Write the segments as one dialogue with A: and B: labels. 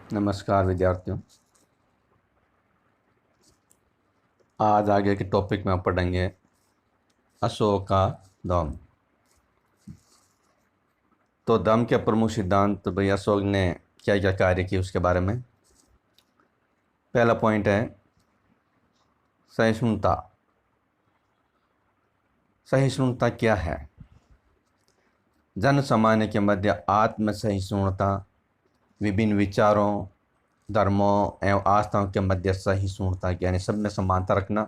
A: नमस्कार विद्यार्थियों। आज आगे के टॉपिक में हम पढ़ेंगे अशोक का दम। तो दम के प्रमुख सिद्धांत तो भाई अशोक ने क्या क्या कार्य किए उसके बारे में। पहला पॉइंट है सहिष्णुता। सहिष्णुता क्या है? जन सामान्य के मध्य आत्म सहिष्णुता, विभिन्न विचारों, धर्मों एवं आस्थाओं के मध्य सहिष्णुता यानी सब में समानता रखना।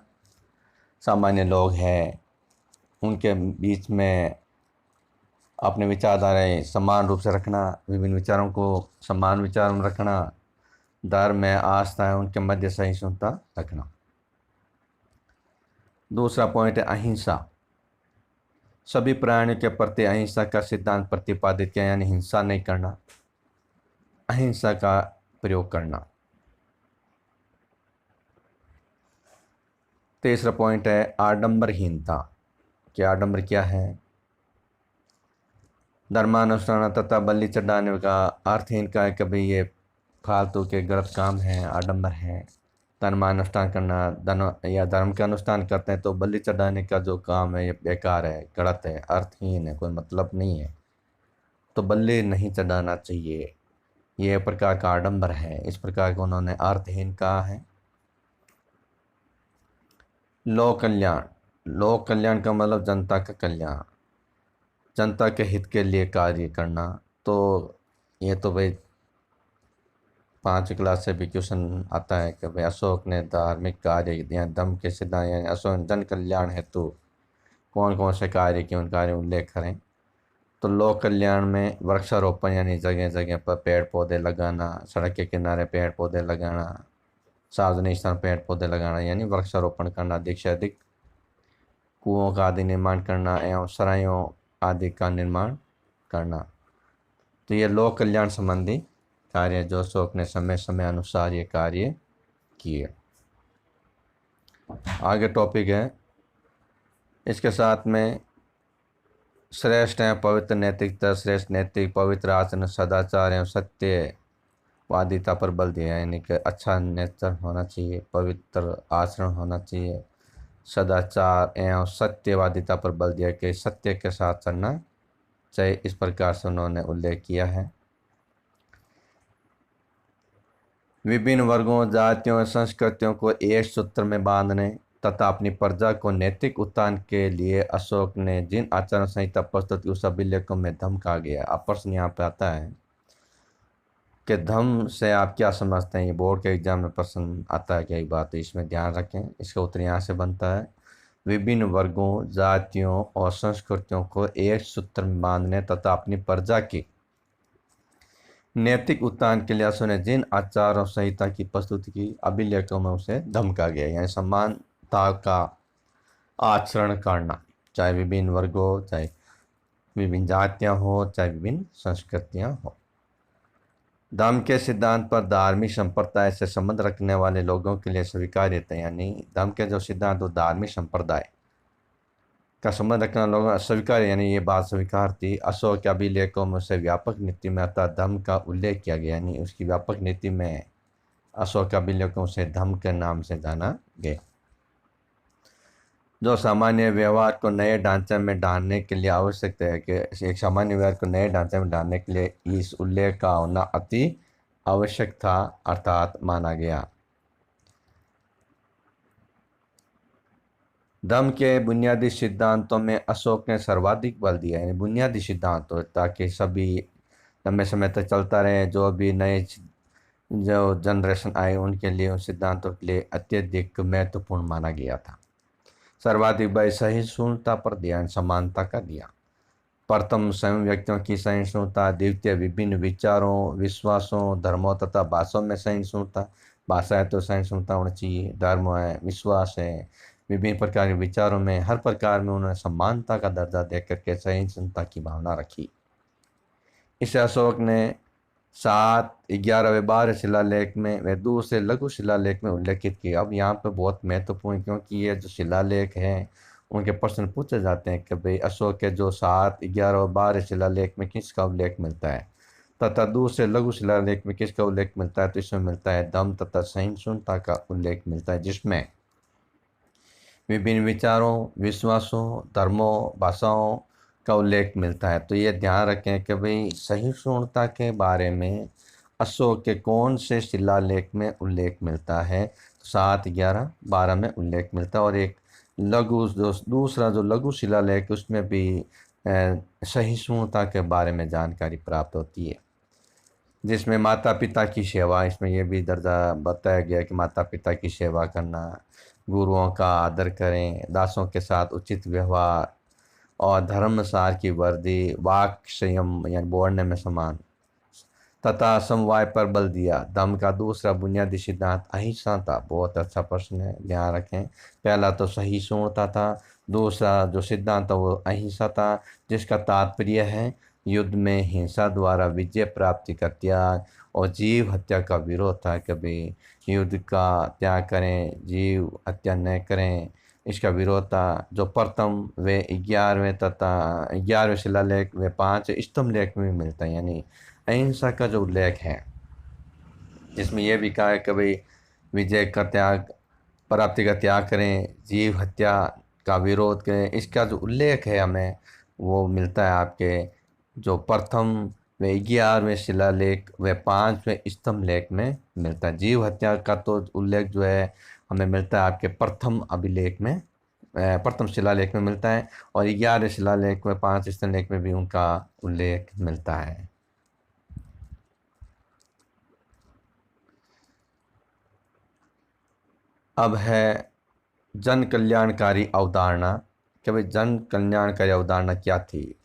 A: सामान्य लोग हैं उनके बीच में अपने विचारधाराएं समान रूप से रखना, विभिन्न विचारों को समान विचार में रखना, धर्म है आस्था है उनके मध्य सहिष्णुता रखना। दूसरा पॉइंट है अहिंसा। सभी प्राणियों के प्रति अहिंसा का सिद्धांत प्रतिपादित किया यानी हिंसा नहीं करना, अहिंसा का प्रयोग करना। तीसरा पॉइंट है आडंबरहीनता। क्या आडंबर क्या है? धर्मानुष्ठान तथा बलि चढ़ाने का अर्थ ही इनका है कि भाई ये फालतू के गलत काम है, आडंबर है। धर्मानुष्ठान करना, धर्म का अनुष्ठान करते हैं तो बलि चढ़ाने का जो काम है ये बेकार है, गलत है, अर्थहीन है, कोई मतलब नहीं है, तो बलि नहीं चढ़ाना चाहिए। ये एक प्रकार का आडंबर है, इस प्रकार का उन्होंने अर्थहीन कहा है। लोक कल्याण। लोक कल्याण का मतलब जनता का कल्याण, जनता के हित के लिए कार्य करना। तो ये तो भाई 5वीं क्लास से भी क्वेश्चन आता है कि भाई अशोक ने धार्मिक कार्य या धम्म के सिद्धांत यानी अशोक जन कल्याण हेतु कौन कौन से कार्य किए उन कार्य उल्लेख करें। तो लोक कल्याण में वृक्षारोपण यानी जगह जगह पर पेड़ पौधे लगाना, सड़क के किनारे पेड़ पौधे लगाना, सार्वजनिक स्थान पेड़ पौधे लगाना यानी वृक्षारोपण करना, अधिक से अधिक कुओं का आदि निर्माण करना एवं सरायों आदि का निर्माण करना। तो ये लोक कल्याण संबंधी कार्य जो अशोक ने समय समय अनुसार ये कार्य किए। आगे टॉपिक है इसके साथ में श्रेष्ठ है पवित्र नैतिकता। श्रेष्ठ नैतिक पवित्र आचरण सदाचार एवं सत्यवादिता पर बल दिया है यानी कि अच्छा नेचर होना चाहिए, पवित्र आचरण होना चाहिए, सदाचार एवं सत्यवादिता पर बल दिया कि सत्य के साथ चलना चाहिए, इस प्रकार से उन्होंने उल्लेख किया है। विभिन्न वर्गों, जातियों और संस्कृतियों को एक सूत्र में बांधने तथा अपनी प्रजा को नैतिक उत्थान के लिए अशोक ने जिन आचरण संहिता प्रस्तुत की उस अभिलेखों में धम्म कहा गया। अब प्रश्न यहाँ पे आता है कि धम्म से आप क्या समझते हैं? ये बोर्ड के एग्जाम में प्रश्न आता है, क्या बात है, इसमें ध्यान रखें। इसका उत्तर यहाँ से बनता है विभिन्न वर्गों, जातियों और संस्कृतियों को एक सूत्र में बांधने तथा अपनी प्रजा की नैतिक उत्थान के लिए अशोक ने जिन आचार और संहिता की प्रस्तुति की अभिलेखों में उसे धमका गया यानी समानता का आचरण करना, चाहे विभिन्न वर्गों, चाहे विभिन्न जातियां हो, चाहे विभिन्न संस्कृतियां हो। धम्म के सिद्धांत पर धार्मिक संप्रदाय से संबंध रखने वाले लोगों के लिए स्वीकार्य थे यानी धम्म के जो सिद्धांत वो धार्मिक संप्रदाय का संबंध रखना लोग स्वीकार यानी ये बात स्वीकार थी। अशोक के अभिलेखों में उसे व्यापक नीति में अर्थात धम्म का उल्लेख किया गया यानी उसकी व्यापक नीति में अशोक के अभिलेखों से धम्म के नाम से जाना गया। जो सामान्य व्यवहार को नए ढांचे में डालने के लिए आवश्यक है कि एक सामान्य व्यवहार को नए ढांचे में डालने के लिए इस उल्लेख का होना अति आवश्यक था अर्थात माना गया। धम्म के बुनियादी सिद्धांतों में अशोक ने सर्वाधिक बल दिया यानी बुनियादी सिद्धांत हो ताकि सभी लंबे समय तक चलता रहे, जो भी नए जो जनरेशन आए उनके लिए उन सिद्धांतों के लिए अत्यधिक महत्वपूर्ण माना गया था। सर्वाधिक बल सहिष्णुता पर दिया, समानता का दिया। प्रथम स्वयं व्यक्तियों की सहिष्णुता, द्वितीय विभिन्न विचारों, विश्वासों, धर्मों तथा भाषाओं में सहिष्णुता। भाषा है तो सहिष्णुता होनी चाहिए, धर्म है, विश्वास है, विभिन्न प्रकार के विचारों में हर प्रकार में उन्होंने समानता का दर्जा देकर के सहिष्णुता की भावना रखी। इसे अशोक ने 7, 11 व 12 शिलालेख में व दूसरे लघु शिलालेख में उल्लेखित किया। अब यहाँ पे बहुत महत्वपूर्ण क्योंकि ये जो शिलालेख हैं उनके प्रश्न पूछे जाते हैं कि भाई अशोक के जो 7, 11 और 12 शिलालेख में किसका उल्लेख मिलता है। तथा दूसरे लघु शिलालेख में किसका उल्लेख मिलता है? तो इसमें मिलता है दम तथा सहिष्णुता का उल्लेख मिलता है, जिसमें विभिन्न विचारों, विश्वासों, धर्मों, भाषाओं का उल्लेख मिलता है। तो ये ध्यान रखें कि भाई सहिष्णुता के बारे में अशोक के कौन से शिलालेख में उल्लेख मिलता है? 7, 11, 12 में उल्लेख मिलता है। और एक लघु जो दूसरा जो लघु शिलालेख उसमें भी सहिष्णुता के बारे में जानकारी प्राप्त होती है, जिसमें माता पिता की सेवा, इसमें यह भी दर्जा बताया गया कि माता पिता की सेवा करना, गुरुओं का आदर करें, दासों के साथ उचित व्यवहार और धर्मसार की वर्दी, वाक संयम यानी बोलने में समान तथा समवाय पर बल दिया। धम्म का दूसरा बुनियादी सिद्धांत अहिंसा था। बहुत अच्छा प्रश्न है, ध्यान रखें। पहला तो सहिष्णुता था, दूसरा जो सिद्धांत था वो अहिंसा था, जिसका तात्पर्य है युद्ध में हिंसा द्वारा विजय प्राप्ति का त्याग और जीव हत्या का विरोध था। कभी युद्ध का त्याग करें, जीव हत्या न करें, इसका विरोध था। जो प्रथम व 11वें तथा 11वें शिलालेख व 5 स्तंभ लेख में भी मिलता है, यानी अहिंसा का जो उल्लेख है, जिसमें यह भी कहा है कि भाई विजय का त्याग, प्राप्ति का त्याग करें, जीव हत्या का विरोध करें, इसका जो उल्लेख है हमें वो मिलता है आपके जो प्रथम व 11वें शिलालेख व 5वें स्तंभ लेख में मिलता है। जीव हत्या का तो उल्लेख जो है हमें मिलता है आपके प्रथम अभिलेख में, प्रथम शिलालेख में मिलता है, और 11वें शिलालेख में 5 स्तंभ लेख में भी उनका उल्लेख मिलता है। अब है जन कल्याणकारी अवधारणा कि भाई जन कल्याणकारी अवधारणा क्या थी?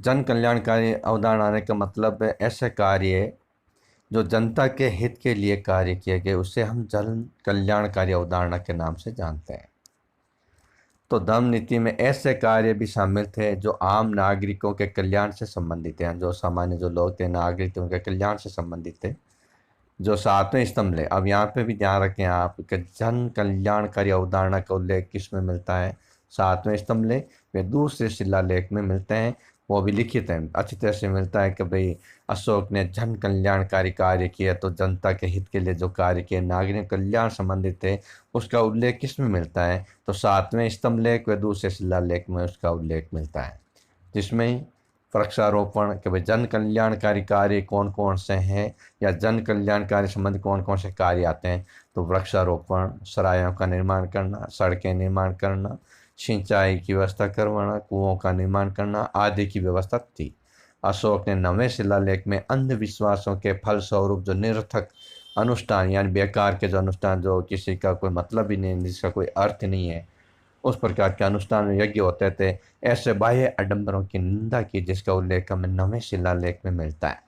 A: जन कल्याणकारी अवधारणा आने का मतलब है ऐसे कार्य जो जनता के हित के लिए कार्य किए गए, उसे हम जन कल्याणकारी अवधारणा के नाम से जानते हैं। तो धम्म नीति में ऐसे कार्य भी शामिल थे जो आम नागरिकों के कल्याण से संबंधित हैं, जो सामान्य जो लोग थे, नागरिक थे, उनके कल्याण से संबंधित थे। जो 7वें स्तंभ ले, अब यहाँ पे भी ध्यान रखें आप कि जन कल्याणकारी अवधारणा का उल्लेख किस में मिलता है? 7वें स्तंभ ले वे दूसरे शिलालेख में मिलते हैं, वो भी लिखित हैं, अच्छी तरह से मिलता है कि भाई अशोक ने जन कल्याणकारी कार्य किया। तो जनता के हित के लिए जो कार्य किए, नागरिक कल्याण संबंधित थे, उसका उल्लेख किस में मिलता है? तो 7वें स्तंभ लेख व दूसरे शिलालेख में उसका उल्लेख मिलता है, जिसमें वृक्षारोपण के भाई जन कल्याणकारी कार्य कौन कौन से हैं, या जन कल्याणकारी संबंधी कौन कौन से कार्य आते हैं? तो वृक्षारोपण, सरायों का निर्माण करना, सड़कें निर्माण करना, सिंचाई की व्यवस्था करवाना, कुओं का निर्माण करना आदि की व्यवस्था थी। अशोक ने 9वें शिलालेख में अंधविश्वासों के फलस्वरूप जो निरर्थक अनुष्ठान यानी बेकार के जो अनुष्ठान, जो किसी का कोई मतलब ही नहीं, जिसका कोई अर्थ नहीं है, उस प्रकार के अनुष्ठान यज्ञ होते थे, ऐसे बाह्य आडंबरों की निंदा की, जिसका उल्लेख हमें 9वें शिलालेख में मिलता है।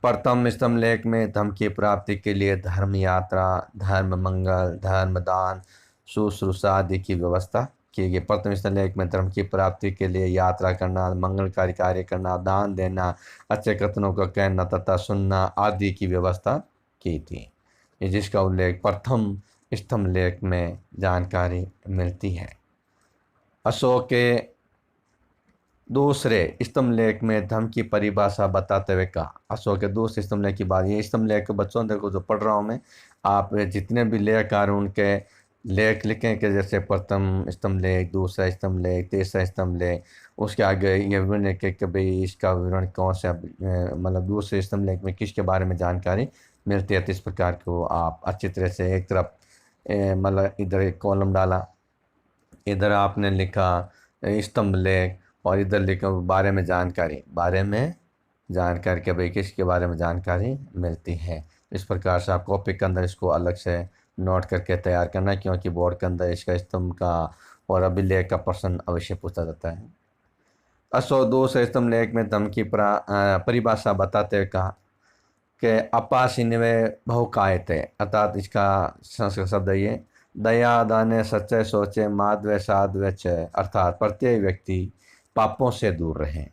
A: प्रथम स्तंभ लेख में धर्म की प्राप्ति के लिए धर्म यात्रा, धर्म मंगल, धर्म दान, शुश्रूषा आदि की व्यवस्था की गई। प्रथम स्तंभ लेख में धर्म की प्राप्ति के लिए यात्रा करना, मंगलकारी कार्य करना, दान देना, अच्छे कथनों को कहना तथा सुनना आदि की व्यवस्था की थी, ये जिसका उल्लेख प्रथम स्तंभ लेख में जानकारी मिलती है। अशोक के दूसरे स्तंभ लेख में धर्म की परिभाषा बताते हुए कहा, अशोक के दूसरे स्तंभ लेख की बात, ये स्तंभ लेख के बच्चों देखो जो पढ़ रहा हूँ मैं, आप जितने भी लेखकार उनके लेख लिखें कि जैसे प्रथम स्तंभ लेख, दूसरा स्तंभ लेख, तीसरा स्तंभ लेख, उसके आगे ये विवरण लिखे कि भाई इसका विवरण कौन सा मतलब दूसरे स्तंभ लेख में किसके बारे में जानकारी मिलती है। तो इस प्रकार को आप अच्छी तरह से एक तरफ मतलब इधर एक कॉलम डाला, इधर आपने लिखा स्तंभ लेख, और इधर लिखा बारे में जानकारी के भाई किसके बारे में जानकारी मिलती है। इस प्रकार से आप कॉपी के अंदर इसको अलग से नोट करके तैयार करना है, क्योंकि बोर्ड के अंदर इसका स्तंभ का और अभिलेख का प्रश्न अवश्य पूछा जाता है। अशोक दूसरे स्तंभ लेख में धर्म की परिभाषा बताते हुए कहा कि अपासिन्वे बहुकायते, अर्थात इसका संस्कृत शब्द है ये दया दाने सच्चे सोचे माधवे साधवे च, अर्थात प्रत्येक व्यक्ति पापों से दूर रहें,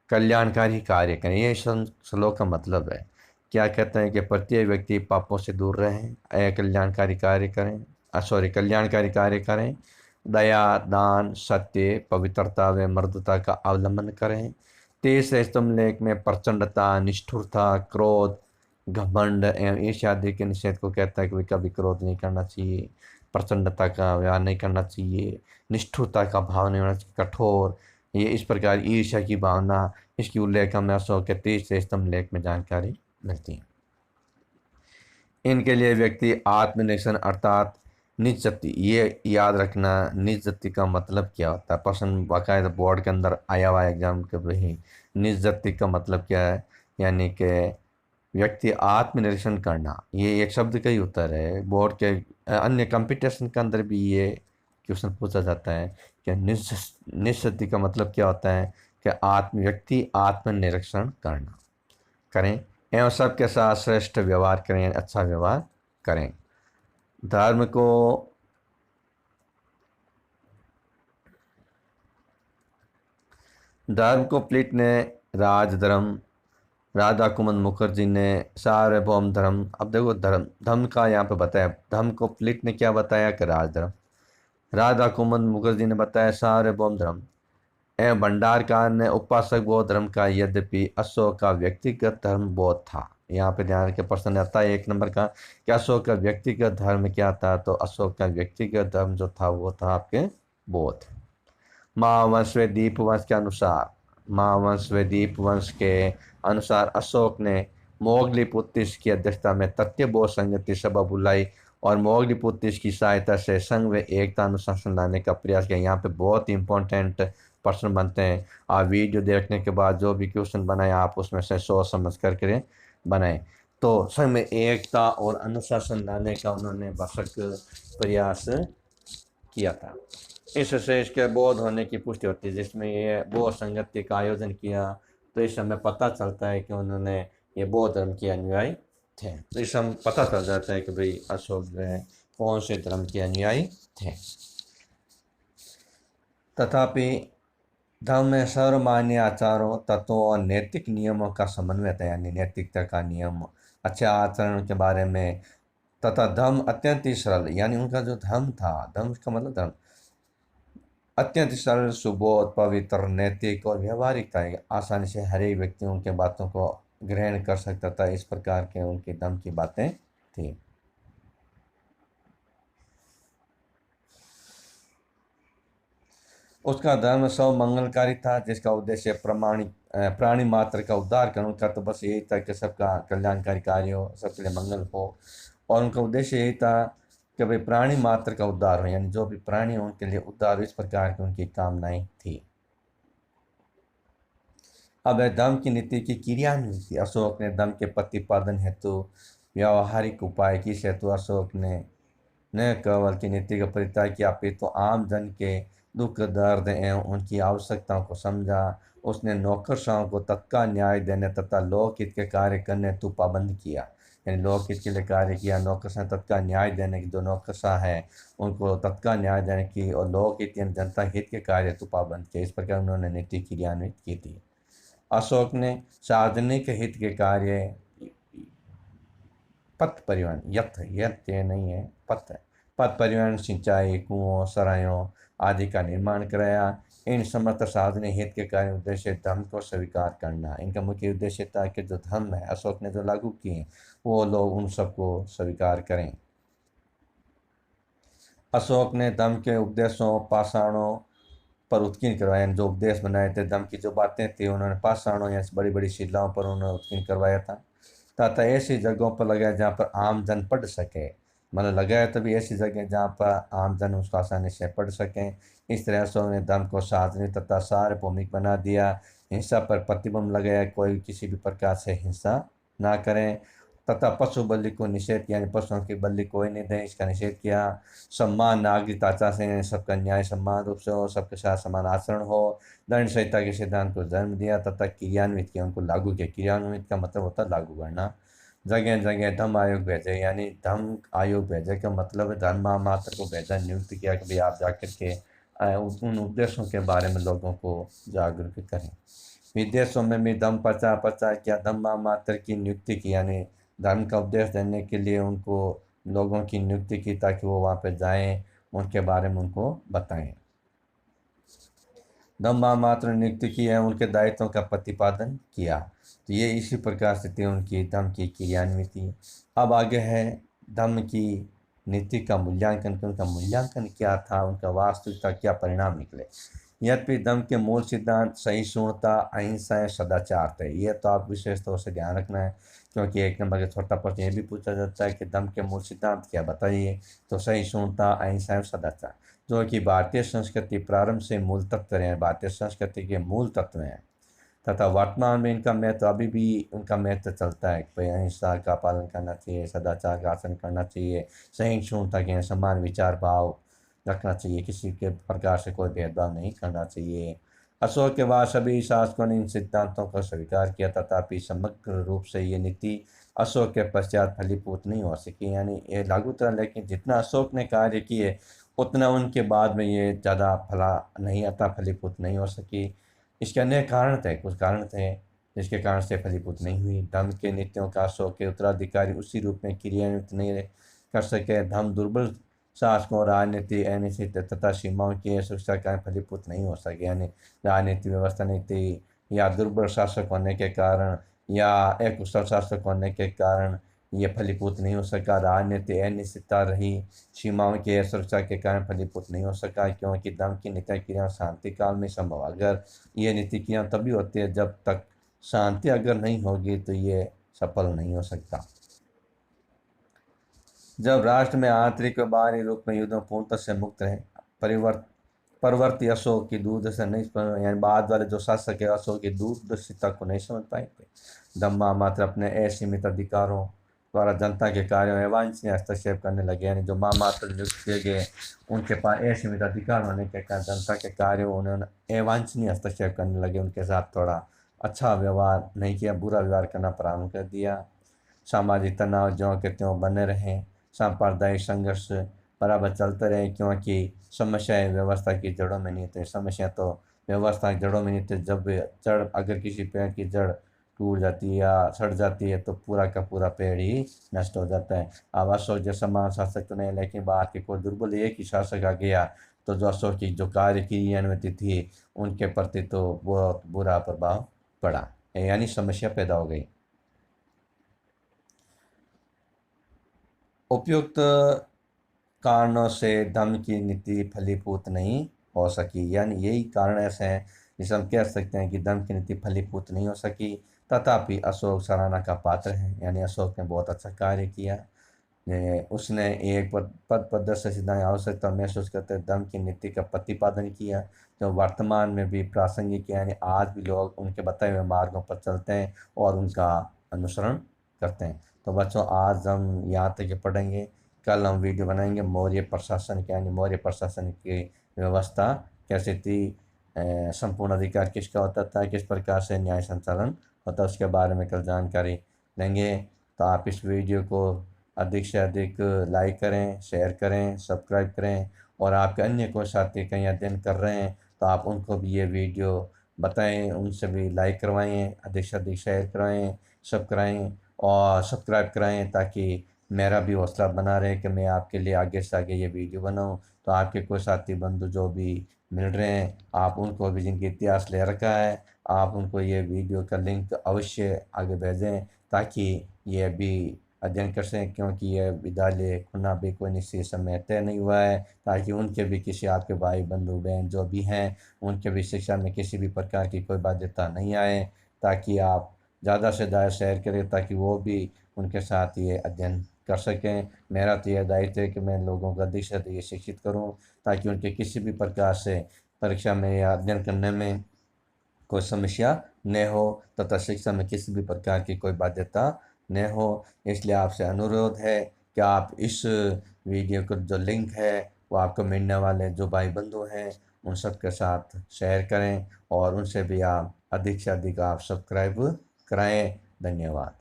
A: कल्याणकारी कार्य करें। ये श्लोक का मतलब है। क्या कहते हैं कि प्रत्येक व्यक्ति पापों से दूर रहें, कल्याणकारी कार्य करें, कल्याणकारी कार्य करें, दया दान सत्य पवित्रता व मर्दता का अवलंबन करें, तीसरे स्तंभलेख में प्रचंडता, निष्ठुरता, क्रोध, घमंड एवं ईर्ष्या आदि के निषेध को कहता है कि कभी क्रोध नहीं करना चाहिए, प्रचंडता का व्यवहार नहीं करना चाहिए, निष्ठुरता का भाव नहीं होना चाहिए, कठोर, ये इस प्रकार ईर्ष्या की भावना, इसकी उल्लेख हमें अशोक के तीसरे स्तंभलेख में जानकारी मिलती है। इनके लिए व्यक्ति आत्मनिरीक्षण अर्थात निज जति, ये याद रखना निज जति का मतलब क्या होता है। प्रश्न बाकायदा बोर्ड के अंदर आया हुआ एग्जाम के वही निज जति का मतलब क्या है, यानी कि व्यक्ति आत्मनिरीक्षण करना, ये एक शब्द का ही उत्तर है। बोर्ड के अन्य कंपटीशन के अंदर भी ये क्वेश्चन पूछा जाता है कि निज जति का मतलब क्या होता है, कि व्यक्ति आत्मनिरीक्षण करना करें एवं सबके साथ श्रेष्ठ व्यवहार करें, अच्छा व्यवहार करें। धर्म को प्लेट ने राजधर्म, राधा कुमन मुखर्जी ने सार्वभौम धर्म। अब देखो धर्म का यहाँ पे बताया, धर्म को प्लेट ने क्या बताया कि राजधर्म, राधा कुमन मुखर्जी ने बताया सार्वभौम धर्म एवं भंडारकार ने उपासक बौद्ध धर्म का। यद्यपि अशोक का व्यक्तिगत धर्म बौद्ध था। यहाँ पे ध्यान रखें, प्रश्न आता है 1 नंबर का कि अशोक का व्यक्तिगत धर्म क्या था, तो अशोक का व्यक्तिगत धर्म जो था वो था आपके बौद्ध। महावंश व दीपवंश के अनुसार, महावंश व दीपवंश के अनुसार अशोक ने मोगलीपुत्तिस की अध्यक्षता में तथ्य बौद्ध संगति सभा बुलाई और मोगलीपुत्तिस की सहायता से संघ व एकता अनुशासन लाने का प्रयास किया। यहाँ पे बहुत इंपॉर्टेंट प्रश्न बनते हैं। आप वीडियो देखने के बाद जो भी क्वेश्चन बनाए आप उसमें से सोच समझ करके बनाए। तो संघ में एकता और अनुशासन लाने का उन्होंने भरसक प्रयास किया था। इससे इसके बौद्ध होने की पुष्टि होती है, जिसमें ये बौद्ध संगति का आयोजन किया। तो इस समय पता चलता है कि उन्होंने ये बौद्ध धर्म के अनुयायी थे। तो इस समय पता चल जाता है कि भाई अशोक जो है कौन से धर्म के अनुयायी थे। तथापि धर्म में सर्वमान्य आचारों, तत्वों और नैतिक नियमों का समन्वय था, यानी नैतिकता का नियम, अच्छे आचरण के बारे में, तथा धर्म अत्यंत ही सरल, यानी उनका जो धर्म था, धर्म का मतलब धर्म अत्यंत सरल, सुबोध, पवित्र, नैतिक और व्यवहारिक था। आसानी से हर एक व्यक्ति उनके बातों को ग्रहण कर सकता था। इस प्रकार के उनके धर्म की बातें थी। उसका धर्म सब मंगलकारी था, जिसका उद्देश्य प्राणी मात्र का उद्धार करना। उनका तो बस यही था कि सबका कल्याणकारी कार्य हो, सबके लिए मंगल हो, और उनका उद्देश्य यही था कि भाई प्राणी मात्र का उद्धार हो, यानी जो भी प्राणी हो उनके लिए उद्धार हो। इस प्रकार की उनकी कामनाएं थी। अब धर्म की नीति की क्रियान्विति। अशोक ने धर्म के प्रतिपादन हेतु व्यावहारिक उपाय की हेतु अशोक ने न केवल की नीति का परित्याग किया, अपितु आम जन के दुख दर्द एवं उनकी आवश्यकताओं को समझा। उसने नौकरशाहों को तत्काल न्याय देने तथा लोकहित के कार्य करने हेतु पाबंद किया, यानी लोकहित के लिए कार्य किया। नौकरशाह तत्काल न्याय देने की, जो नौकरशाह है उनको तत्काल न्याय देने की, और लोकहित यानी जनता हित के कार्य हेतु पाबंद किया। इस प्रकार उन्होंने नीति क्रियान्वित की थी। अशोक ने सार्वजनिक हित के कार्य, पथ परिवहन, यथ यथ ये नहीं है, पथ परिवहन, सिंचाई, कुओं, सरायों आदि का निर्माण कराया। इन समस्त सार्वजनिक हित के कार्य उद्देश्य धर्म को स्वीकार करना। इनका मुख्य उद्देश्य था कि जो धर्म है अशोक ने जो लागू किए वो लोग उन सबको स्वीकार करें। अशोक ने धर्म के उपदेशों, पाषाणों पर उत्कीर्ण करवाया, जो उपदेश बनाए थे, धर्म की जो बातें थी, उन्होंने पाषाणों या बड़ी बड़ी शिलाओं पर उन्होंने उत्कीर्ण करवाया था, तथा ऐसी जगहों पर लगाया जहाँ पर आम जन पढ़ सके। मतलब लगाया तभी ऐसी जगह जहाँ पर आम जन उसको आसानी से पढ़ सकें। इस तरह से उन्होंने धर्म को सार्वजनिक तथा सार्वभौमिक बना दिया। हिंसा पर प्रतिबंध लगाया, कोई किसी भी प्रकार से हिंसा ना करें, तथा पशु बलि को निषेध किया, यानी पशुओं की बलि कोई नहीं दे, इसका निषेध किया। सम्मान नागरिक आचार से सबका न्याय समान रूप से हो, सबके साथ समान आचरण हो। दंड संहिता के सिद्धांत को जन्म दिया तथा क्रियान्वित किया, उनको लागू किया। क्रियान्वित का मतलब होता है लागू करना। जगह जगह धर्म आयोग भेजे, यानी धर्म आयोग भेजे का मतलब है धर्म मात्र को भेजा, नियुक्त किया कि भाई आप जाकर के उन उद्देश्यों के बारे में लोगों को जागरूक करें। विदेशों में भी धर्म प्रचार किया, धर्म मात्र की नियुक्ति की, यानी धर्म का उपदेश देने के लिए उनको लोगों की नियुक्ति की ताकि वो वहाँ पे जाएं, उनके बारे में उनको बताएं। दम्मा मात्र नियुक्त किया, उनके दायित्वों का प्रतिपादन किया। तो ये इसी प्रकार से थी उनकी धम्म की क्रियान्विति। अब आगे है धम्म की नीति का मूल्यांकन कि उनका मूल्यांकन क्या था, उनका वास्तविकता क्या परिणाम निकले। यद्यपि धम्म के मूल सिद्धांत सहिष्णुता, अहिंसा, सदाचार थे। ये तो आप विशेष तौर से ध्यान रखना है, क्योंकि एक नंबर का छोटा प्रश्न ये भी पूछा जाता है कि धम्म के मूल सिद्धांत क्या बताइए। तो सहिष्णुता, अहिंसा एवं सदाचार, जो कि भारतीय संस्कृति प्रारंभ से मूल तत्व रहे हैं, भारतीय संस्कृति के मूल तत्व हैं, तथा वर्तमान में इनका महत्व अभी भी उनका महत्व चलता है। भाई अहिंसा का पालन करना चाहिए, सदाचार का आचरण करना चाहिए, सहिष्णुता के समान विचार भाव रखना चाहिए, किसी के प्रकार से कोई भेदभाव नहीं करना चाहिए। अशोक के बाद सभी शासकों ने इन सिद्धांतों को स्वीकार किया, तथापि समग्र रूप से ये नीति अशोक के पश्चात फलीभूत नहीं हो सकी। यानी ये लागू था, लेकिन जितना अशोक ने कार्य किए उतना उनके बाद में ये ज़्यादा फला नहीं आता, फलीभूत नहीं हो सकी। इसके अनेक कारण थे, कुछ कारण थे जिसके कारण से फलीभूत नहीं हुई। धम्म के नीतियों का अशोक के उत्तराधिकारी उसी रूप में क्रियान्वित नहीं कर सके। धम्म दुर्बल शासकों, राजनीति, अनिश्चित तथा सीमाओं की सुरक्षा का फलीभूत नहीं हो सके। यानी राजनीति व्यवस्था नहीं थी, या दुर्बल शासक होने के कारण, या अकुशल शासक होने के कारण ये फलीभूत नहीं हो सका। राजनीति अनिश्चितता रही, सीमाओं की सुरक्षा के कारण फलीभूत नहीं हो सका, क्योंकि धम्म की नीति क्रिया शांति काल में संभव। अगर ये नीति क्रिया तभी होती है जब तक शांति अगर नहीं होगी तो ये सफल नहीं हो सकता। जब राष्ट्र में आंतरिक व बाहरी रूप में युद्धों पूर्णतः से मुक्त रहे, परवर्ती अशोक की दूरदर्शी नहीं समझ, यानी बाद वाले जो शासक है अशोक की दूरदर्शिता को नहीं समझ पाए थे। धम्मा मात्र अपने असीमित अधिकारों द्वारा जनता के कार्यों में वांछनीय हस्तक्षेप करने लगे। यानी जो मात्र नियुक्त किए गए उनके पास असीमित अधिकार होने के कारण जनता के कार्यों उन्होंने अवांछनीय हस्तक्षेप करने लगे, उनके साथ थोड़ा अच्छा व्यवहार नहीं किया, बुरा व्यवहार करना प्रारंभ कर दिया। सामाजिक तनाव ज्यों के त्यों बने रहें, सांप्रदायिक संघर्ष बराबर चलते रहे, क्योंकि समस्याएं व्यवस्था की जड़ों में नहीं थे। समस्या तो व्यवस्था की जड़ों में नहीं थे। जब जड़, अगर किसी पेड़ की जड़ टूट जाती है या सड़ जाती है तो पूरा का पूरा पेड़ ही नष्ट हो जाता है। अब अशोक जैसा महान शासक तो नहीं, लेकिन बाहर के कोई दुर्बल एक ही शासक आ गया तो जो अशोक की जो कार्य की अनुमति थी उनके प्रति तो बहुत बुरा प्रभाव पड़ा, यानी समस्या पैदा हो गई। उपयुक्त कारणों से धम्म की नीति फलीभूत नहीं हो सकी। यानी यही कारण ऐसे हैं जिसे हम कह सकते हैं कि धम्म की नीति फलीभूत नहीं हो सकी। तथापि अशोक सराहना का पात्र है, यानी अशोक ने बहुत अच्छा कार्य किया। उसने एक पद प्रदर्शन सिद्धांत आवश्यकता महसूस करते धम्म की नीति का प्रतिपादन किया, जो वर्तमान में भी प्रासंगिक है। यानी आज भी लोग उनके बताए हुए मार्गों पर चलते हैं और उनका अनुसरण करते हैं। तो बच्चों, आज हम यहाँ तक पढ़ेंगे, कल हम वीडियो बनाएंगे मौर्य प्रशासन के, यानी मौर्य प्रशासन की व्यवस्था कैसे थी, संपूर्ण अधिकार किसका होता था, किस प्रकार से न्याय संचालन होता है, उसके बारे में कल जानकारी लेंगे। तो आप इस वीडियो को अधिक से अधिक लाइक करें, शेयर करें, सब्सक्राइब करें, और आपके अन्य कोई साथी कहीं अध्ययन कर रहे हैं तो आप उनको भी ये वीडियो बताएं, उनसे भी लाइक करवाएं, अधिक से अधिक शेयर कराएं, सब कराएं और सब्सक्राइब कराएं, ताकि मेरा भी हौसला बना रहे कि मैं आपके लिए आगे से आगे ये वीडियो बनाऊं। तो आपके कोई साथी बंधु जो भी मिल रहे हैं, आप उनको भी, जिनके इतिहास ले रखा है, आप उनको ये वीडियो का लिंक अवश्य आगे भेजें, ताकि ये भी अध्ययन कर सकें, क्योंकि यह विद्यालय खुलना भी कोई निश्चित समय तय नहीं हुआ है, ताकि उनके भी किसी आपके भाई बंधु बहन जो भी हैं उनके भी शिक्षा में किसी भी प्रकार की कोई बाध्यता नहीं आए, ताकि आप ज़्यादा से ज़्यादा शेयर करें, ताकि वो भी उनके साथ ये अध्ययन कर सकें। मेरा तो यह दायित्व है कि मैं लोगों को अधिक से अधिक शिक्षित करूँ, ताकि उनके किसी भी प्रकार से परीक्षा में या अध्ययन करने में कोई समस्या न हो, तथा शिक्षा में किसी भी प्रकार की कोई बाध्यता न हो। इसलिए आपसे अनुरोध है कि आप इस वीडियो को जो लिंक है वो आपको मिलने वाले जो भाई बंधु हैं उन सब के साथ शेयर करें, और उनसे भी आप अधिक से अधिक आप सब्सक्राइब कराएं। धन्यवाद।